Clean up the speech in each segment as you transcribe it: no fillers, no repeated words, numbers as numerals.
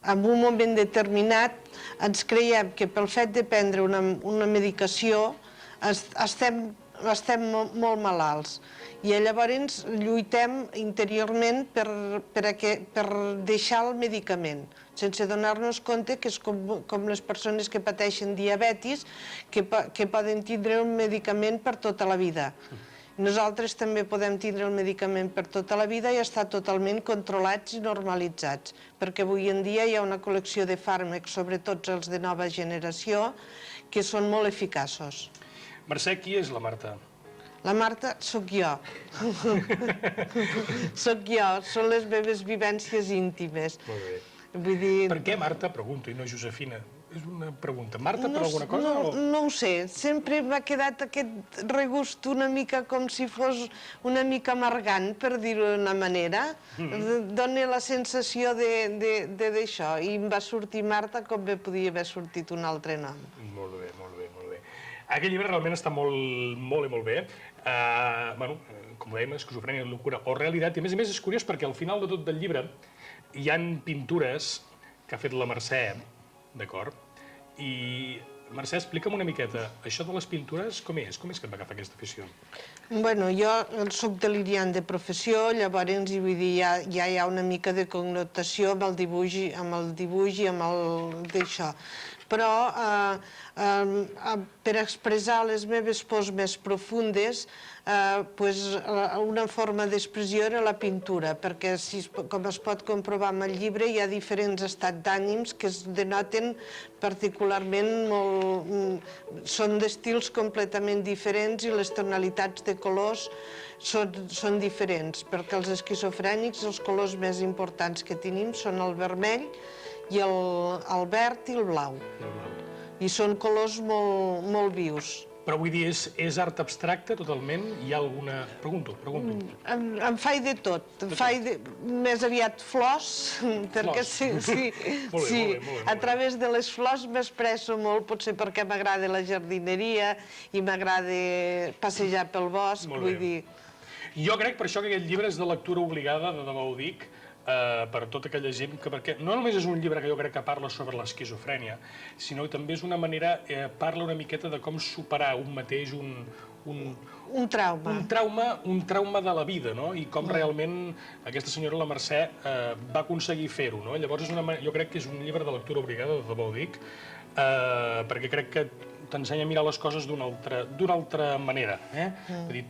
en un moment determinat ens creiem que pel fet de prendre una medicació estem molt malalts. I llavors lluitem interiorment per deixar el medicament, sense donar-nos compte que és com les persones que pateixen diabetis, que poden tindre un medicament per tota la vida. Nosaltres també podem tindre el medicament per tota la vida i estar totalment controlats i normalitzats, perquè avui en dia hi ha una col·lecció de fàrmacs, sobretot els de nova generació, que són molt eficaços. Mercè, qui és la Marta? La Marta sóc jo. Sóc jo, són les meves vivències íntimes. Molt bé. Vull dir... Per què Marta, pregunto, i no Josefina? És una pregunta. Marta per alguna cosa? No ho sé. Sempre m'ha quedat aquest regust una mica com si fos una mica amargant, per dir-ho d'una manera. Dóna la sensació d'això. I em va sortir Marta com bé podia haver sortit un altre nom. Molt bé, molt bé, molt bé. Aquest llibre realment està molt i molt bé. Com dèiem, esquizofrènia, locura o realitat. I a més és curiós perquè al final de tot del llibre hi han pintures que ha fet la Mercè, d'acord? I, Mercè, explica'm una miqueta, això de les pintures, com és? Com és que et va agafar aquesta afició? Bueno, jo soc deliriant de professió, llavors ja hi ha una mica de connotació amb el dibuix i amb el d'això. Però per expressar les meves pors més profundes, una forma d'expressió era la pintura, perquè com es pot comprovar amb el llibre hi ha diferents estats d'ànims que es denoten particularment molt... Són d'estils completament diferents i les tonalitats de colors són diferents, perquè els esquizofrènics els colors més importants que tenim són el vermell i el verd i el blau. I són colors molt vius. Però vull dir, és art abstracte totalment? Hi ha alguna... Pregunto. Em faig de tot. Em faig més aviat flors, perquè sí, a través de les flors m'expresso molt, potser perquè m'agrada la jardineria i m'agrada passejar pel bosc, vull dir... Jo crec per això que aquest llibre és de lectura obligada, de debò ho dic, per tota aquella gent que... Perquè no només és un llibre que jo crec que parla sobre l'esquizofrènia, sinó que també és una manera... Parla una miqueta de com superar un mateix un trauma. Un trauma de la vida, no? I com realment aquesta senyora, la Mercè, va aconseguir fer-ho, no? Llavors jo crec que és un llibre de lectura obligada, de debò ho dic, perquè crec que t'ensenya a mirar les coses d'una altra manera,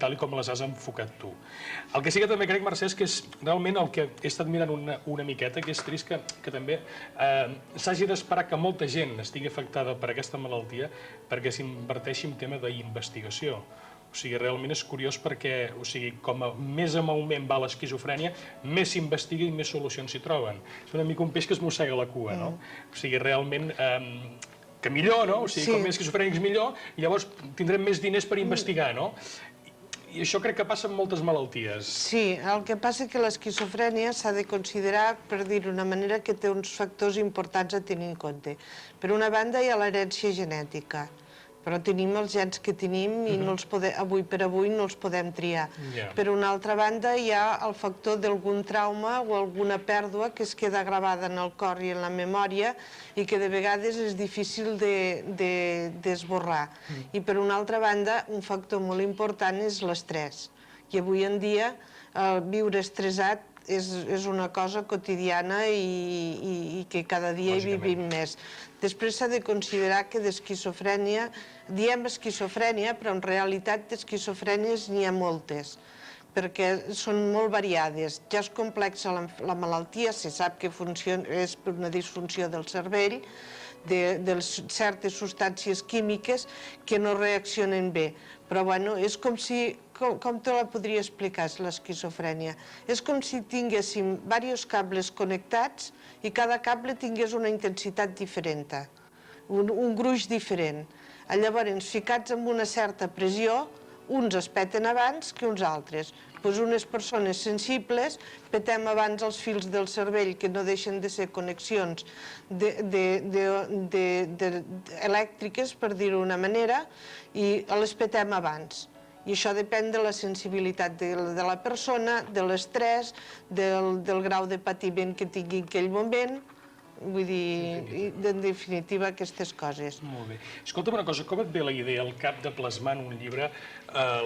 tal com les has enfocat tu. El que sí que també crec, Mercè, és que és realment el que he estat mirant una miqueta, que és trist que també s'hagi d'esperar que molta gent estigui afectada per aquesta malaltia perquè s'inverteixi en tema d'investigació. O sigui, realment és curiós perquè, com més en augment va l'esquizofrènia, més s'investiga i més solucions s'hi troben. És una mica un peix que es mossega la cua, no? O sigui, realment... que millor, no? O sigui, com més esquizofrènics millor, i llavors tindrem més diners per investigar, no? I això crec que passa amb moltes malalties. Sí, el que passa és que l'esquizofrènia s'ha de considerar, per dir d'una manera, que té uns factors importants a tenir en compte. Per una banda hi ha l'herència genètica, però tenim els gens que tenim i avui per avui no els podem triar. Per una altra banda hi ha el factor d'algun trauma o alguna pèrdua que es queda gravada en el cor i en la memòria i que de vegades és difícil d'esborrar. I per una altra banda, un factor molt important és l'estrès. I avui en dia viure estressat és una cosa quotidiana i que cada dia hi vivim més. Després s'ha de considerar que d'esquizofrènia, diem esquizofrènia, però en realitat d'esquizofrènies n'hi ha moltes, perquè són molt variades. Ja és complexa la malaltia, se sap que és per una disfunció del cervell, de certes substàncies químiques que no reaccionen bé. Però bueno, és com si... Com te la podria explicar, l'esquizofrènia? És com si tinguéssim diversos cables connectats i cada cable tingués una intensitat diferent, un gruix diferent. Llavors, ficats amb una certa pressió, uns es peten abans que uns altres. Unes persones sensibles petem abans els fils del cervell, que no deixen de ser connexions elèctriques, per dir-ho d'una manera, i les petem abans. I això depèn de la sensibilitat de la persona, de l'estrès, del grau de patiment que tingui en aquell moment. vull dir, en definitiva, aquestes coses. Molt bé. Escolta'm una cosa, com et ve la idea al cap de plasmar en un llibre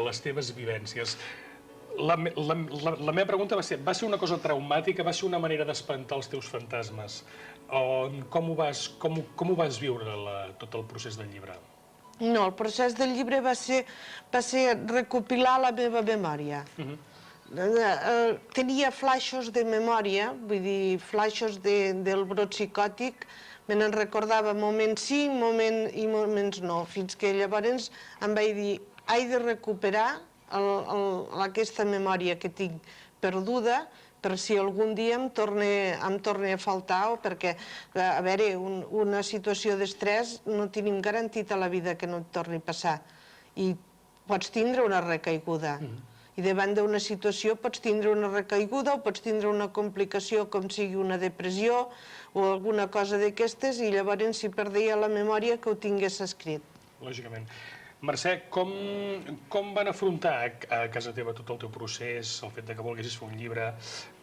les teves vivències? La meva pregunta va ser una cosa traumàtica, va ser una manera d'espantar els teus fantasmes? O com ho vas viure, tot el procés del llibre? No, el procés del llibre va ser recopilar la meva memòria. Tenia flaixos de memòria, vull dir, flaixos del brot psicòtic, me n'en recordava moments sí i moments no, fins que llavors em vaig dir, he de recuperar aquesta memòria que tinc perduda per si algun dia em torna a faltar o perquè, a veure, una situació d'estrès no tenim garantit a la vida que no et torni a passar i pots tindre una recaiguda. I davant d'una situació pots tindre una recaiguda o pots tindre una complicació com sigui una depressió o alguna cosa d'aquestes i llavors si perdia la memòria que ho tingués escrit. Lògicament. Mercè, com van afrontar a casa teva tot el teu procés, el fet que volguessis fer un llibre?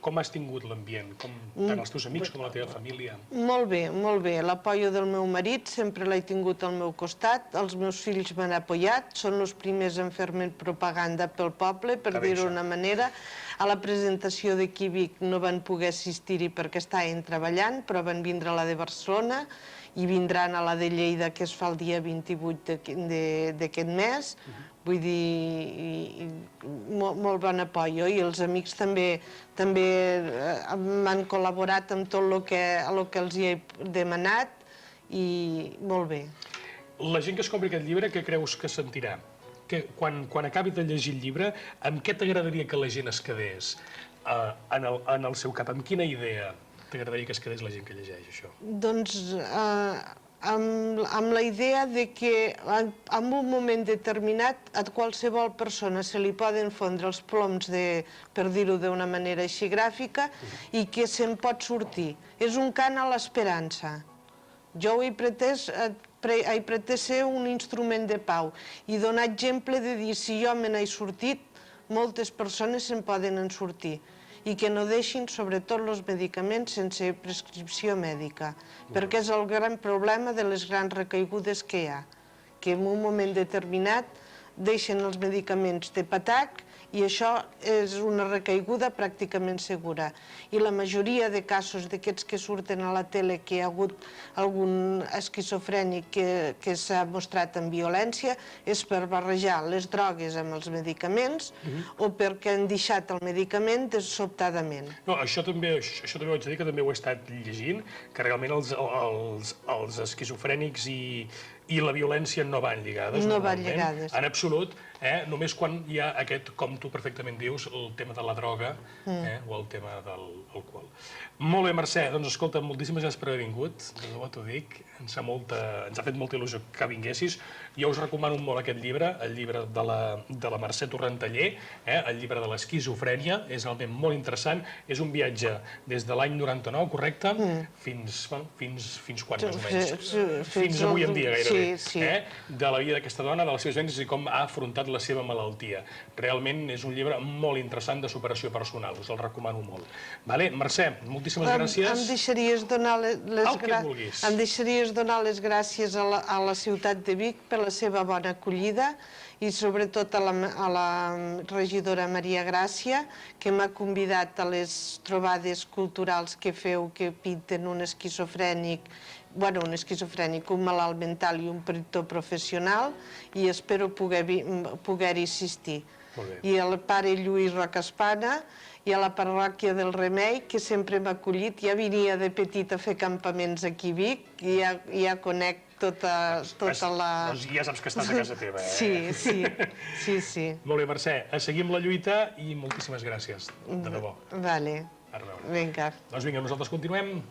Com has tingut l'ambient? Tant els teus amics com la teva família? Molt bé, molt bé. L'apoyo del meu marit sempre l'he tingut al meu costat. Els meus fills m'han apoyat. Són els primers en fer-me propaganda pel poble, per dir-ho d'una manera. A la presentació d'aquí a Vic no van poder assistir-hi perquè estaven treballant, però van vindre a la de Barcelona i vindran a la de Lleida, que es fa el dia 28 d'aquest mes. Vull dir, molt bon apoyo. I els amics també m'han col·laborat amb tot el que els he demanat i molt bé. La gent que es compri aquest llibre, què creus que sentirà? Quan acabi de llegir el llibre, amb què t'agradaria que la gent es quedés en el seu cap? Amb quina idea t'agradaria que es quedés la gent que llegeix això? Doncs amb la idea que en un moment determinat a qualsevol persona se li poden fondre els ploms, per dir-ho d'una manera així gràfica, i que se'n pot sortir. És un cant a l'esperança. Jo he pretès ser un instrument de pau i donar exemple de dir si jo me n'he sortit, moltes persones se'n poden en sortir i que no deixin, sobretot, els medicaments sense prescripció mèdica, perquè és el gran problema de les grans recaigudes que hi ha, que en un moment determinat deixen els medicaments de patac i això és una recaiguda pràcticament segura. I la majoria de casos d'aquests que surten a la tele que hi ha hagut algun esquizofrènic que s'ha mostrat amb violència és per barrejar les drogues amb els medicaments o perquè han deixat el medicament sobtadament. No, això també ho haig de dir, que també ho he estat llegint, que realment els esquizofrènics i la violència no van lligades. No van lligades. En absolut, només quan hi ha aquest, com tu perfectament dius, el tema de la droga o el tema de l'alcohol. Molt bé, Mercè, doncs escolta, moltíssimes gràcies per haver vingut, de debò t'ho dic, ens ha fet molta il·lusió que vinguessis. Jo us recomano molt aquest llibre, el llibre de la Mercè Torrentallé, el llibre de l'esquizofrènia, és realment molt interessant, és un viatge des de l'any 99, correcte? Fins quan, més o menys? Fins avui en dia, gairebé. De la vida d'aquesta dona, de les seves vivències i com ha afrontat la seva malaltia. Realment és un llibre molt interessant de superació personal, us el recomano molt. Mercè, moltíssimes gràcies. Em deixaries donar les gràcies a la ciutat de Vic per la seva bona acollida i sobretot a la regidora Maria Gràcia, que m'ha convidat a les trobades culturals que feu, que pinten un esquizofrènic, un malalt mental i un pintor professional, i espero poder-hi assistir. I al pare Lluís Rocaspana i a la parròquia del Remei, que sempre m'ha acollit. Ja venia de petit a fer campaments aquí a Vic i ja conec tota la... Doncs ja saps que estàs a casa teva, Sí. Molt bé, Mercè, seguim la lluita i moltíssimes gràcies, de debò. Vale. Vinga. Doncs vinga, nosaltres continuem.